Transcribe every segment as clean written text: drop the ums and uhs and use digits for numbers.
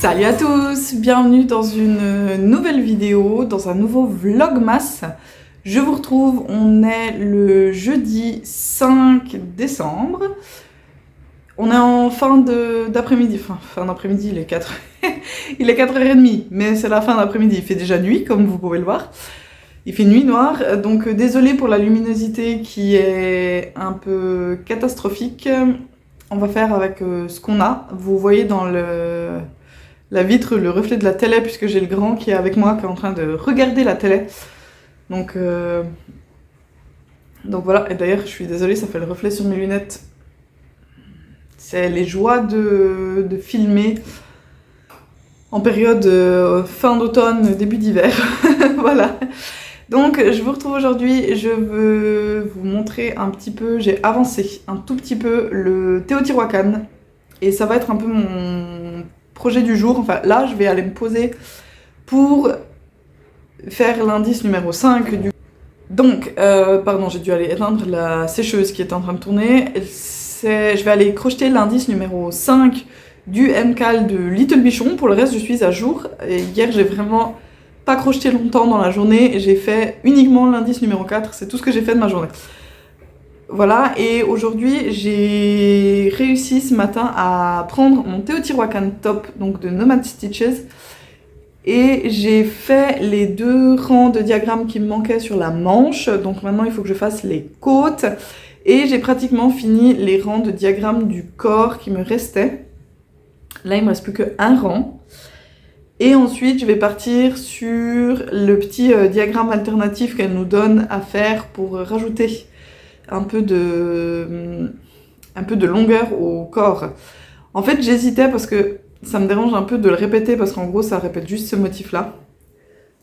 Salut à tous, bienvenue dans une nouvelle vidéo, dans un nouveau vlogmas. Je vous retrouve, on est le jeudi 5 décembre. On est en fin d'après-midi, fin d'après-midi, il est 4 il est 4h30, mais c'est la fin d'après-midi, il fait déjà nuit comme vous pouvez le voir. Il fait nuit noire, donc désolé pour la luminosité qui est un peu catastrophique. On va faire avec ce qu'on a. Vous voyez dans la vitre le reflet de la télé, puisque j'ai le grand qui est avec moi, qui est en train de regarder la télé. Donc voilà, et d'ailleurs je suis désolée, ça fait le reflet sur mes lunettes. C'est les joies de filmer en période fin d'automne, début d'hiver. Voilà. Donc je vous retrouve aujourd'hui, je veux vous montrer un petit peu, j'ai avancé un tout petit peu le Teotihuacan. Et ça va être un peu mon projet du jour. Enfin là je vais aller me poser pour faire l'indice numéro 5 du... Donc, pardon, j'ai dû aller éteindre la sécheuse qui est en train de tourner. Je vais aller crocheter l'indice numéro 5 du MCAL de Little Bichon. Pour le reste, je suis à jour. Et hier, j'ai vraiment pas crocheté longtemps dans la journée. J'ai fait uniquement l'indice numéro 4. C'est tout ce que j'ai fait de ma journée. Voilà, et aujourd'hui, j'ai réussi ce matin à prendre mon Teotihuacan top, donc de Nomad Stitches. Et j'ai fait les 2 rangs de diagrammes qui me manquaient sur la manche. Donc maintenant, il faut que je fasse les côtes. Et j'ai pratiquement fini les rangs de diagrammes du corps qui me restaient. Là, il me reste plus qu'un rang. Et ensuite, je vais partir sur le petit diagramme alternatif qu'elle nous donne à faire pour rajouter un peu de longueur au corps. En fait, j'hésitais parce que ça me dérange un peu de le répéter parce qu'en gros, ça répète juste ce motif-là.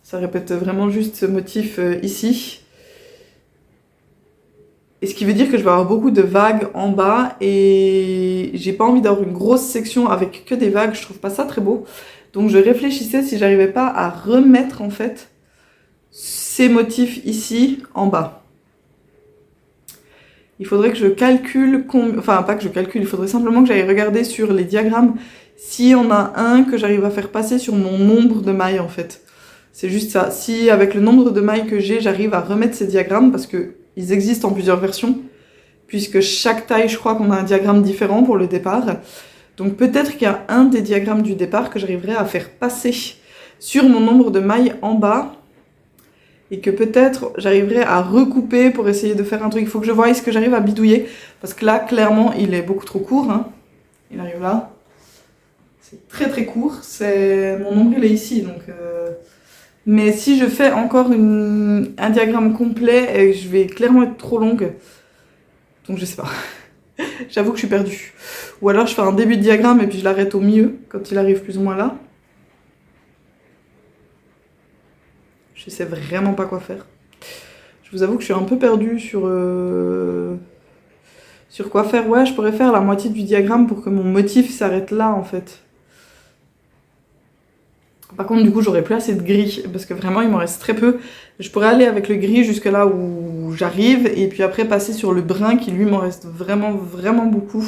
Ça répète vraiment juste ce motif ici. Et ce qui veut dire que je vais avoir beaucoup de vagues en bas et j'ai pas envie d'avoir une grosse section avec que des vagues, je trouve pas ça très beau. Donc je réfléchissais si j'arrivais pas à remettre en fait ces motifs ici en bas. Il faudrait que je calcule, enfin pas que je calcule, il faudrait simplement que j'aille regarder sur les diagrammes si on a un que j'arrive à faire passer sur mon nombre de mailles en fait. C'est juste ça. Si avec le nombre de mailles que j'ai, j'arrive à remettre ces diagrammes, parce que ils existent en plusieurs versions, puisque chaque taille, je crois qu'on a un diagramme différent pour le départ. Donc peut-être qu'il y a un des diagrammes du départ que j'arriverai à faire passer sur mon nombre de mailles en bas, et que peut-être j'arriverai à recouper pour essayer de faire un truc. Il faut que je voie ce que j'arrive à bidouiller, parce que là, clairement, il est beaucoup trop court. Hein. Il arrive là. C'est très très court. Mon nombril est ici, donc... Mais si je fais encore un diagramme complet, je vais clairement être trop longue. Donc je sais pas. J'avoue que je suis perdue. Ou alors je fais un début de diagramme et puis je l'arrête au milieu, quand il arrive plus ou moins là. Je sais vraiment pas quoi faire. Je vous avoue que je suis un peu perdue sur quoi faire. Ouais, je pourrais faire la moitié du diagramme pour que mon motif s'arrête là en fait. Par contre, du coup, j'aurais plus assez de gris, parce que vraiment, il m'en reste très peu. Je pourrais aller avec le gris jusque là où j'arrive, et puis après passer sur le brun qui, lui, m'en reste vraiment, vraiment beaucoup.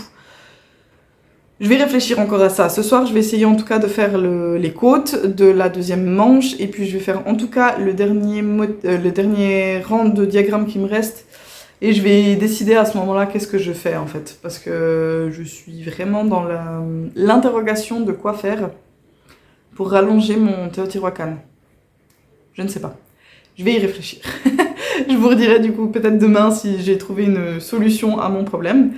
Je vais réfléchir encore à ça. Ce soir, je vais essayer en tout cas de faire les côtes de la deuxième manche, et puis je vais faire en tout cas le dernier rang de diagramme qui me reste, et je vais décider à ce moment-là qu'est-ce que je fais en fait, parce que je suis vraiment dans l'interrogation de quoi faire pour rallonger mon Teotihuacan. Je ne sais pas. Je vais y réfléchir. Je vous redirai du coup peut-être demain si j'ai trouvé une solution à mon problème.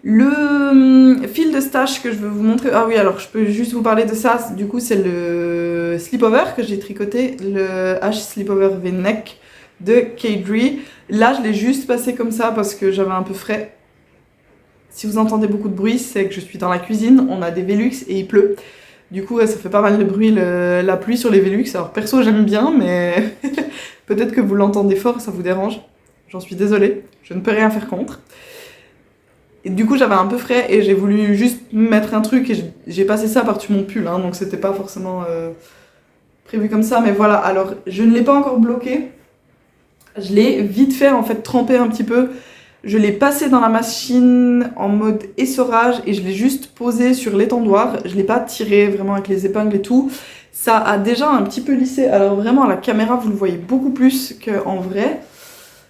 Le fil de stache que je veux vous montrer... Ah oui, alors je peux juste vous parler de ça. Du coup, c'est le slipover que j'ai tricoté, le H Slipover V-Neck de K-Dri. Là, je l'ai juste passé comme ça parce que j'avais un peu frais. Si vous entendez beaucoup de bruit, c'est que je suis dans la cuisine, on a des Velux et il pleut. Du coup, ça fait pas mal de bruit la pluie sur les Velux. Alors perso, j'aime bien, mais peut-être que vous l'entendez fort, ça vous dérange. J'en suis désolée, je ne peux rien faire contre. Et du coup, j'avais un peu frais et j'ai voulu juste mettre un truc et j'ai passé ça par-dessus mon pull, hein, donc c'était pas forcément prévu comme ça. Mais voilà, alors je ne l'ai pas encore bloqué. Je l'ai vite fait en fait tremper un petit peu. Je l'ai passé dans la machine en mode essorage et je l'ai juste posé sur l'étendoir. Je l'ai pas tiré vraiment avec les épingles et tout. Ça a déjà un petit peu lissé. Alors vraiment à la caméra vous le voyez beaucoup plus qu'en vrai.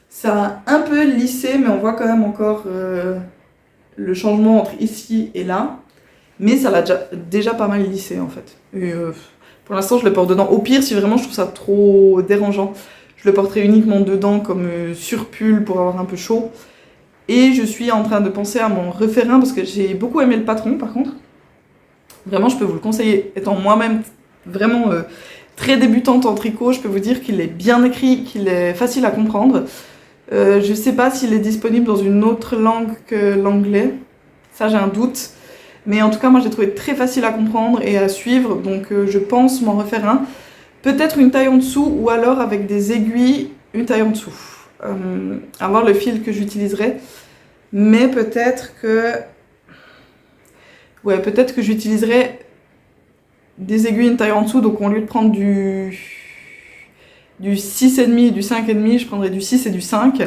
Ça a un peu lissé mais on voit quand même encore le changement entre ici et là. Mais ça l'a déjà pas mal lissé en fait. Et, pour l'instant je le porte dedans. Au pire si vraiment je trouve ça trop dérangeant, je le porterai uniquement dedans comme surpull pour avoir un peu chaud. Et je suis en train de penser à m'en refaire un parce que j'ai beaucoup aimé le patron par contre. Vraiment je peux vous le conseiller. Étant moi-même vraiment très débutante en tricot, je peux vous dire qu'il est bien écrit, qu'il est facile à comprendre. Je sais pas s'il est disponible dans une autre langue que l'anglais. Ça j'ai un doute. Mais en tout cas moi j'ai trouvé très facile à comprendre et à suivre. Donc je pense m'en refaire un. Peut-être une taille en dessous ou alors avec des aiguilles, une taille en dessous. À voir le fil que j'utiliserai. Mais peut-être que... Ouais, peut-être que j'utiliserai des aiguilles une taille en dessous. Donc au lieu de prendre du 6,5 et du 5,5, je prendrai du 6 et du 5.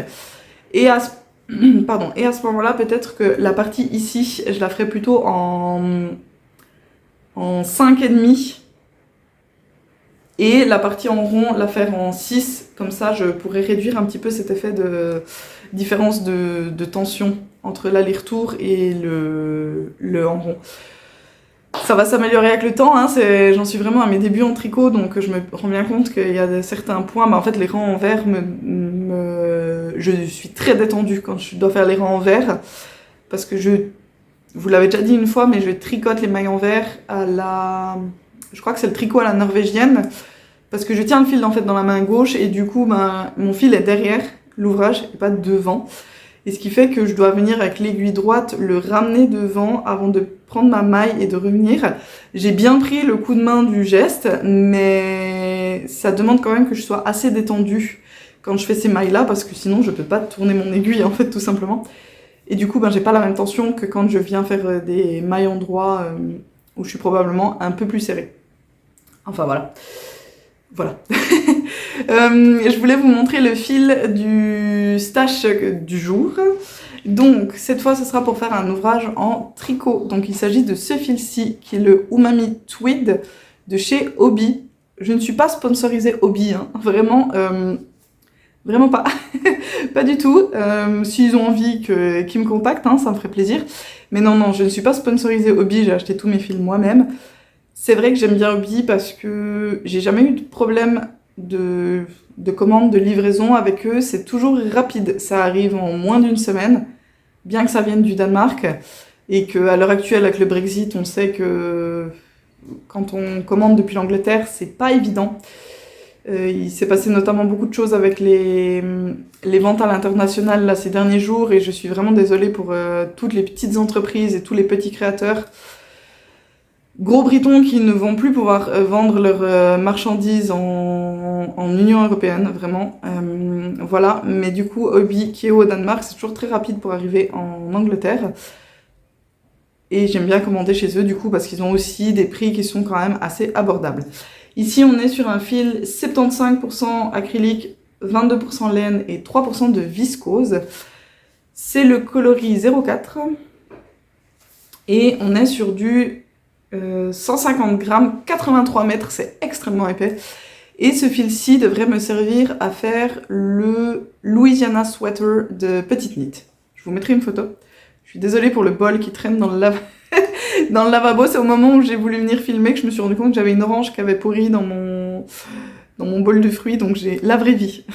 Et à ce moment-là, peut-être que la partie ici, je la ferai plutôt en 5,5. Et la partie en rond, la faire en 6. Comme ça, je pourrais réduire un petit peu cet effet de différence de tension entre l'aller-retour et le en rond. Ça va s'améliorer avec le temps, hein, j'en suis vraiment à mes débuts en tricot, donc je me rends bien compte qu'il y a certains points, mais en fait les rangs en vert, je suis très détendue quand je dois faire les rangs en vert, parce que vous l'avez déjà dit une fois, mais je tricote les mailles en vert je crois que c'est le tricot à la norvégienne, parce que je tiens le fil en fait dans la main gauche, et du coup mon fil est derrière l'ouvrage, et pas devant. Et ce qui fait que je dois venir avec l'aiguille droite, le ramener devant avant de prendre ma maille et de revenir. J'ai bien pris le coup de main du geste, mais ça demande quand même que je sois assez détendue quand je fais ces mailles-là, parce que sinon je peux pas tourner mon aiguille en fait tout simplement. Et du coup j'ai pas la même tension que quand je viens faire des mailles en droit où je suis probablement un peu plus serrée. Enfin voilà. Voilà. Je voulais vous montrer le fil du stash du jour. Donc cette fois ce sera pour faire un ouvrage en tricot. Donc il s'agit de ce fil-ci qui est le Umami Tweed de chez Hobbii. Je ne suis pas sponsorisée Hobbii, hein. Vraiment pas. Pas du tout. S'ils ont envie qu'ils me contactent, hein, ça me ferait plaisir. Mais non, je ne suis pas sponsorisée Hobbii, j'ai acheté tous mes fils moi-même. C'est vrai que j'aime bien Hobbii parce que j'ai jamais eu de problème de commande, de livraison avec eux. C'est toujours rapide, ça arrive en moins d'une semaine, bien que ça vienne du Danemark. Et qu'à l'heure actuelle, avec le Brexit, on sait que quand on commande depuis l'Angleterre, c'est pas évident. Il s'est passé notamment beaucoup de choses avec les ventes à l'international là, ces derniers jours, et je suis vraiment désolée pour toutes les petites entreprises et tous les petits créateurs. Gros Britons qui ne vont plus pouvoir vendre leurs marchandises en Union Européenne, vraiment. Voilà, mais du coup, Hobbii qui est au Danemark, c'est toujours très rapide pour arriver en Angleterre. Et j'aime bien commander chez eux, du coup, parce qu'ils ont aussi des prix qui sont quand même assez abordables. Ici, on est sur un fil 75% acrylique, 22% laine et 3% de viscose. C'est le coloris 04. Et on est sur du 150 grammes, 83 mètres, c'est extrêmement épais. Et ce fil-ci devrait me servir à faire le Louisiana Sweater de Petite Knit. Je vous mettrai une photo. Je suis désolée pour le bol qui traîne dans le dans le lavabo. C'est au moment où j'ai voulu venir filmer que je me suis rendu compte que j'avais une orange qui avait pourri dans mon bol de fruits, donc j'ai la vraie vie.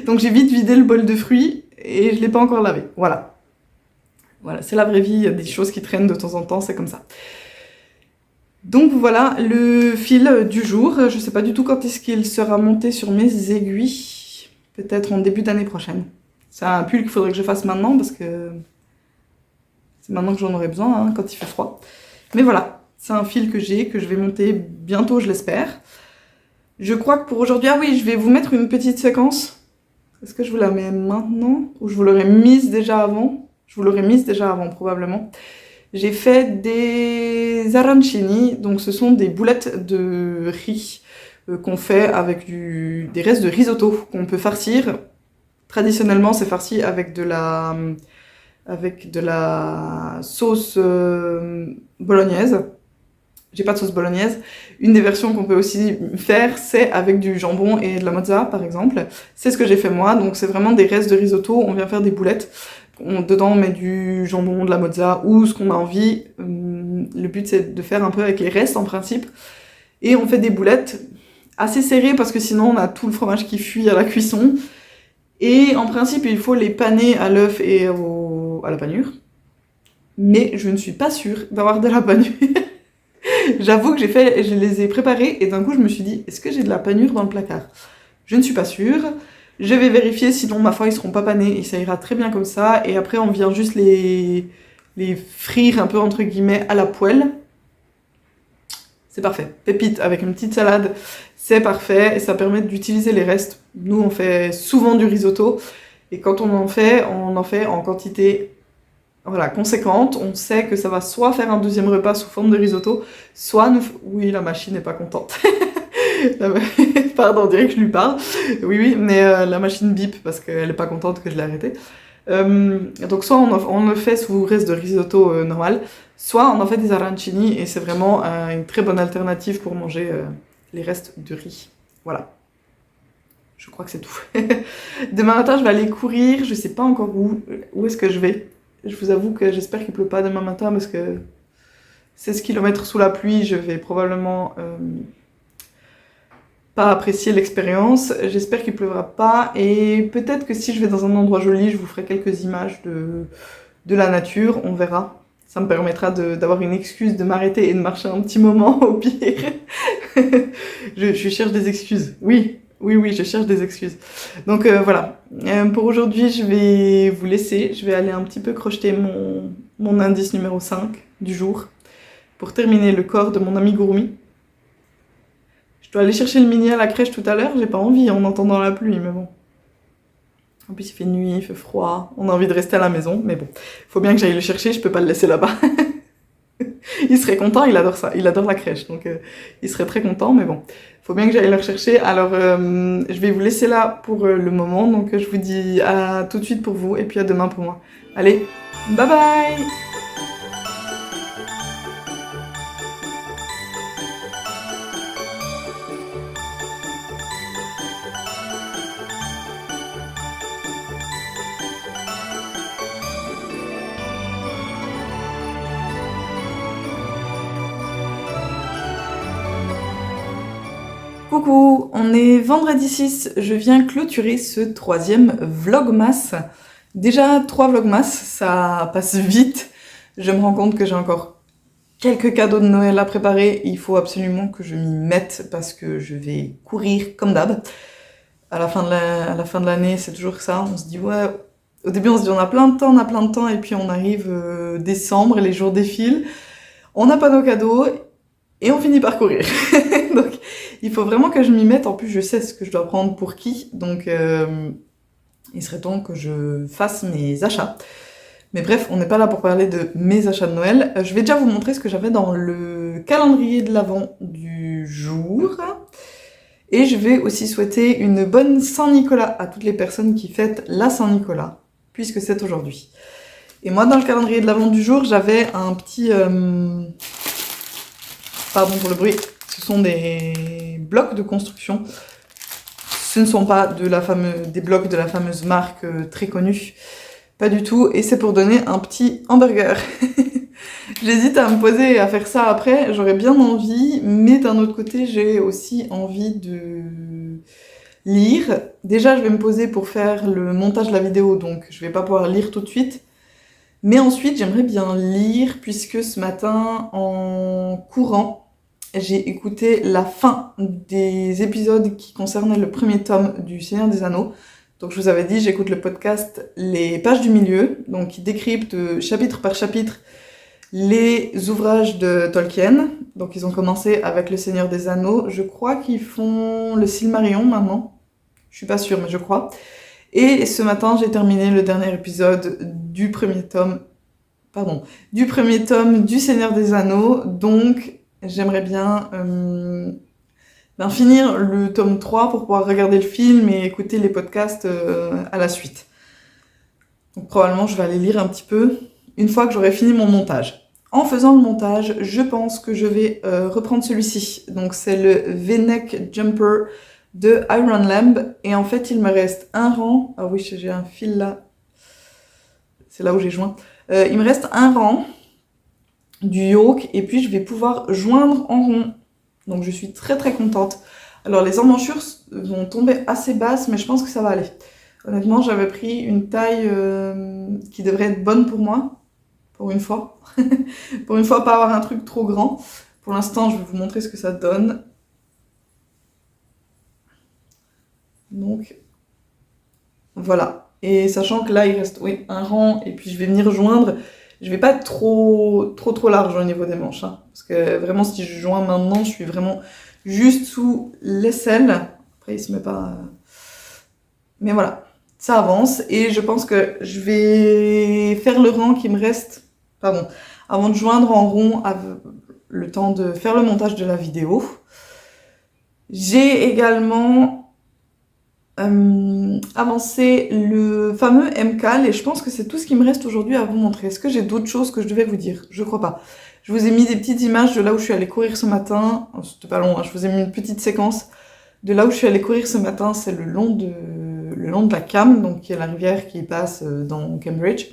Donc j'ai vite vidé le bol de fruits et je l'ai pas encore lavé. Voilà, c'est la vraie vie, il y a des choses qui traînent de temps en temps, c'est comme ça. Donc voilà le fil du jour. Je sais pas du tout quand est-ce qu'il sera monté sur mes aiguilles. Peut-être en début d'année prochaine. C'est un pull qu'il faudrait que je fasse maintenant parce que c'est maintenant que j'en aurai besoin, hein, quand il fait froid. Mais voilà, c'est un fil que j'ai, que je vais monter bientôt, je l'espère. Je crois que pour aujourd'hui... Ah oui, je vais vous mettre une petite séquence. Est-ce que je vous la mets maintenant? Ou je vous l'aurais mise déjà avant? Je vous l'aurais mise déjà avant, probablement. J'ai fait des arancini, donc ce sont des boulettes de riz qu'on fait avec des restes de risotto qu'on peut farcir. Traditionnellement, c'est farci avec de la sauce bolognaise. J'ai pas de sauce bolognaise. Une des versions qu'on peut aussi faire, c'est avec du jambon et de la mozza, par exemple. C'est ce que j'ai fait moi. Donc c'est vraiment des restes de risotto. On vient faire des boulettes. Dedans, on met du jambon, de la mozza ou ce qu'on a envie. Le but, c'est de faire un peu avec les restes, en principe. Et on fait des boulettes assez serrées parce que sinon, on a tout le fromage qui fuit à la cuisson. Et en principe, il faut les paner à l'œuf et à la panure. Mais je ne suis pas sûre d'avoir de la panure. J'avoue que je les ai préparés et d'un coup je me suis dit, est-ce que j'ai de la panure dans le placard? Je ne suis pas sûre. Je vais vérifier, sinon ma foi ils seront pas panés et ça ira très bien comme ça. Et après on vient juste les frire un peu entre guillemets à la poêle. C'est parfait. Pépite avec une petite salade, c'est parfait et ça permet d'utiliser les restes. Nous on fait souvent du risotto et quand on en fait en quantité conséquente. On sait que ça va soit faire un deuxième repas sous forme de risotto, soit nous... Oui, la machine n'est pas contente. Pardon, on dirait que je lui parle. Oui, mais la machine bip parce qu'elle n'est pas contente que je l'ai arrêtée. Donc soit on le fait sous reste de risotto normal, soit on en fait des arancini et c'est vraiment une très bonne alternative pour manger les restes de riz. Voilà. Je crois que c'est tout. Demain matin, je vais aller courir, je sais pas encore où est-ce que je vais. Je vous avoue que j'espère qu'il pleut pas demain matin parce que 16 km sous la pluie, je vais probablement pas apprécier l'expérience. J'espère qu'il pleuvra pas et peut-être que si je vais dans un endroit joli, je vous ferai quelques images de la nature, on verra. Ça me permettra d'avoir une excuse de m'arrêter et de marcher un petit moment au pire. je cherche des excuses, oui, je cherche des excuses. Donc voilà, pour aujourd'hui, je vais vous laisser. Je vais aller un petit peu crocheter mon indice numéro 5 du jour pour terminer le corps de mon ami Gourmi. Je dois aller chercher le mini à la crèche tout à l'heure. J'ai pas envie en entendant la pluie, mais bon. En plus, il fait nuit, il fait froid. On a envie de rester à la maison, mais bon. Faut bien que j'aille le chercher, je peux pas le laisser là-bas. Il serait content, il adore ça. Il adore la crèche, donc il serait très content, mais bon. Faut bien que j'aille le rechercher. Alors, je vais vous laisser là pour le moment. Donc, je vous dis à tout de suite pour vous et puis à demain pour moi. Allez, bye bye! Coucou, on est vendredi 6, je viens clôturer ce 3e Vlogmas. Déjà 3 Vlogmas, ça passe vite. Je me rends compte que j'ai encore quelques cadeaux de Noël à préparer. Il faut absolument que je m'y mette parce que je vais courir comme d'hab. À la fin de l'année, c'est toujours ça. On se dit ouais, au début on se dit on a plein de temps et puis on arrive décembre, les jours défilent. On n'a pas nos cadeaux et on finit par courir. Donc il faut vraiment que je m'y mette. En plus, je sais ce que je dois prendre pour qui. Donc, il serait temps que je fasse mes achats. Mais bref, on n'est pas là pour parler de mes achats de Noël. Je vais déjà vous montrer ce que j'avais dans le calendrier de l'Avent du jour. Et je vais aussi souhaiter une bonne Saint-Nicolas à toutes les personnes qui fêtent la Saint-Nicolas, puisque c'est aujourd'hui. Et moi, dans le calendrier de l'Avent du jour, j'avais un petit... Pardon pour le bruit. Ce sont des blocs de construction. Ce ne sont pas des blocs de la fameuse marque très connue. Pas du tout. Et c'est pour donner un petit hamburger. J'hésite à me poser et à faire ça après. J'aurais bien envie. Mais d'un autre côté, j'ai aussi envie de lire. Déjà, je vais me poser pour faire le montage de la vidéo. Donc, je vais pas pouvoir lire tout de suite. Mais ensuite, j'aimerais bien lire puisque ce matin, en courant, j'ai écouté la fin des épisodes qui concernaient le premier tome du Seigneur des Anneaux. Donc je vous avais dit, j'écoute le podcast Les Pages du Milieu, donc qui décrypte chapitre par chapitre les ouvrages de Tolkien. Donc ils ont commencé avec le Seigneur des Anneaux. Je crois qu'ils font le Silmarillion maintenant. Je suis pas sûre, mais je crois. Et ce matin, j'ai terminé le dernier épisode du premier tome du Seigneur des Anneaux. Donc j'aimerais bien finir le tome 3 pour pouvoir regarder le film et écouter les podcasts à la suite. Donc probablement je vais aller lire un petit peu une fois que j'aurai fini mon montage. En faisant le montage, je pense que je vais reprendre celui-ci. Donc c'est le V-neck jumper de Iron Lamb. Et en fait, il me reste un rang. Ah oui, j'ai un fil là. C'est là où j'ai joint. Il me reste un rang du yoke et puis je vais pouvoir joindre en rond. Donc je suis très très contente. Alors les emmanchures vont tomber assez basses, mais je pense que ça va aller. Honnêtement, j'avais pris une taille qui devrait être bonne pour moi, pour une fois. Pour une fois, pas avoir un truc trop grand. Pour l'instant, je vais vous montrer ce que ça donne. Donc, voilà. Et sachant que là, il reste un rang, et puis je vais venir joindre. Je vais pas être trop large au niveau des manches. Hein, parce que vraiment, si je joins maintenant, je suis vraiment juste sous l'aisselle. Après, il se met pas... Mais voilà, ça avance. Et je pense que je vais faire le rang qui me reste... Pardon. Avant de joindre en rond, le temps de faire le montage de la vidéo. J'ai également... avancer le fameux MCAL et je pense que c'est tout ce qui me reste aujourd'hui à vous montrer. Est-ce que j'ai d'autres choses que je devais vous dire? Je crois pas. Je vous ai mis des petites images de là où je suis allée courir ce matin. Oh, c'était pas long, hein. Je vous ai mis une petite séquence de là où je suis allée courir ce matin. C'est le long de la Cam, donc qui est la rivière qui passe dans Cambridge.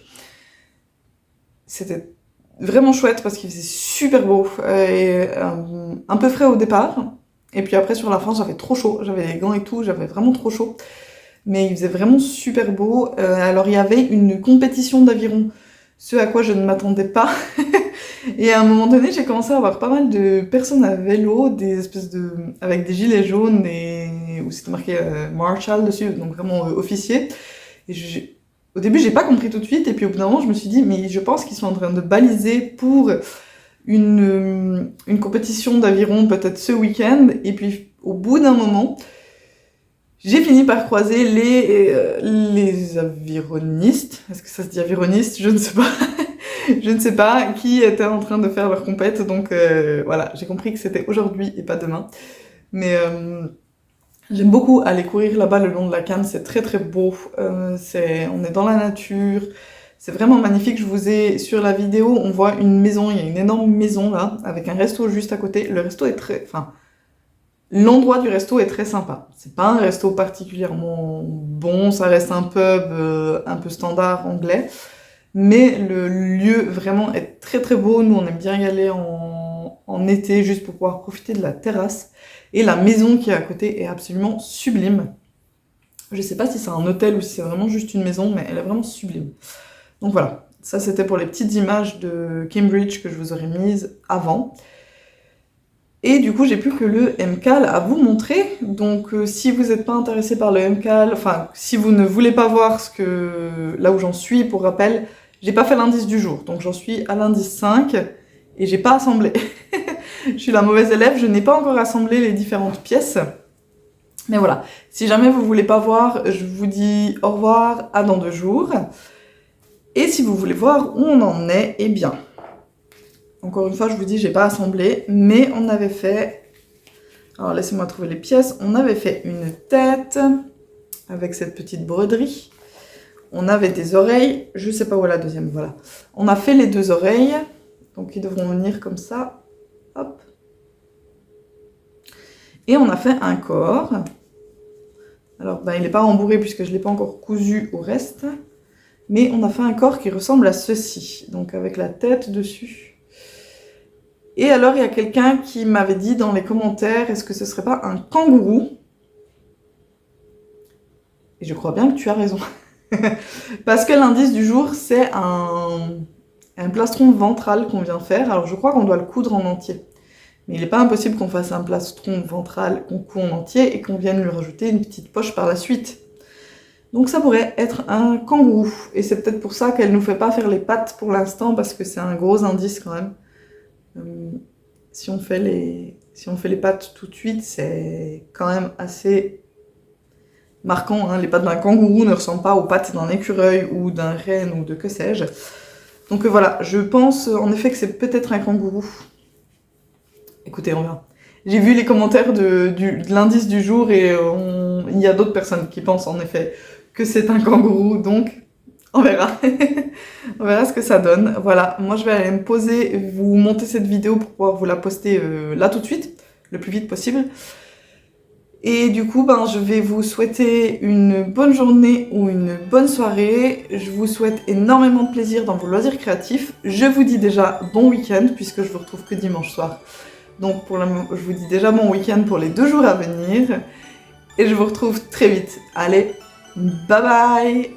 C'était vraiment chouette parce qu'il faisait super beau et un peu frais au départ. Et puis après, sur la fin, j'avais trop chaud. J'avais les gants et tout, j'avais vraiment trop chaud. Mais il faisait vraiment super beau. Alors, il y avait une compétition d'aviron, ce à quoi je ne m'attendais pas. Et à un moment donné, j'ai commencé à avoir pas mal de personnes à vélo, des espèces avec des gilets jaunes où c'était marqué Marshall dessus, donc vraiment officier. Et au début, j'ai pas compris tout de suite. Et puis au bout d'un moment, je me suis dit, mais je pense qu'ils sont en train de baliser pour une compétition d'aviron peut-être ce week-end, et puis au bout d'un moment, j'ai fini par croiser les avironistes, est-ce que ça se dit avironiste? Je ne sais pas, je ne sais pas, qui étaient en train de faire leur compète, donc voilà, j'ai compris que c'était aujourd'hui et pas demain, mais j'aime beaucoup aller courir là-bas le long de la Cannes, c'est très très beau, on est dans la nature. C'est vraiment magnifique, je vous ai, sur la vidéo, on voit une maison, il y a une énorme maison là, avec un resto juste à côté. Le resto est l'endroit du resto est très sympa. C'est pas un resto particulièrement bon, ça reste un pub un peu standard anglais. Mais le lieu vraiment est très très beau, nous on aime bien y aller en été, juste pour pouvoir profiter de la terrasse. Et la maison qui est à côté est absolument sublime. Je sais pas si c'est un hôtel ou si c'est vraiment juste une maison, mais elle est vraiment sublime. Donc voilà, ça c'était pour les petites images de Cambridge que je vous aurais mises avant. Et du coup, j'ai plus que le MCAL à vous montrer. Donc si vous n'êtes pas intéressé par le MCAL, enfin si vous ne voulez pas voir là où j'en suis, pour rappel, j'ai pas fait l'indice du jour. Donc j'en suis à l'indice 5 et j'ai pas assemblé. Je suis la mauvaise élève, je n'ai pas encore assemblé les différentes pièces. Mais voilà, si jamais vous voulez pas voir, je vous dis au revoir, à dans 2 jours. Et si vous voulez voir où on en est, eh bien, encore une fois, je vous dis, j'ai pas assemblé, mais on avait fait, alors laissez-moi trouver les pièces, on avait fait une tête avec cette petite broderie, on avait des oreilles, je sais pas où est la deuxième, voilà. On a fait les 2 oreilles, donc ils devront venir comme ça, hop. Et on a fait un corps, alors il n'est pas rembourré puisque je l'ai pas encore cousu au reste. Mais on a fait un corps qui ressemble à ceci, donc avec la tête dessus. Et alors, il y a quelqu'un qui m'avait dit dans les commentaires, est-ce que ce serait pas un kangourou? Et je crois bien que tu as raison. Parce que l'indice du jour, c'est un plastron ventral qu'on vient faire. Alors, je crois qu'on doit le coudre en entier. Mais il n'est pas impossible qu'on fasse un plastron ventral qu'on coud en entier et qu'on vienne lui rajouter une petite poche par la suite. Donc ça pourrait être un kangourou. Et c'est peut-être pour ça qu'elle ne nous fait pas faire les pattes pour l'instant, parce que c'est un gros indice quand même. Si on fait les pattes tout de suite, c'est quand même assez marquant. Hein. Les pattes d'un kangourou ne ressemblent pas aux pattes d'un écureuil ou d'un renne ou de que sais-je. Donc voilà, je pense en effet que c'est peut-être un kangourou. Écoutez, on verra. J'ai vu les commentaires de l'indice du jour et il y a d'autres personnes qui pensent en effet que c'est un kangourou, donc on verra. On verra ce que ça donne. Voilà, moi je vais aller me poser, vous monter cette vidéo pour pouvoir vous la poster là tout de suite, le plus vite possible. Et du coup, je vais vous souhaiter une bonne journée ou une bonne soirée. Je vous souhaite énormément de plaisir dans vos loisirs créatifs. Je vous dis déjà bon week-end, puisque je vous retrouve que dimanche soir. Donc je vous dis déjà bon week-end pour les 2 jours à venir. Et je vous retrouve très vite. Allez, bye bye!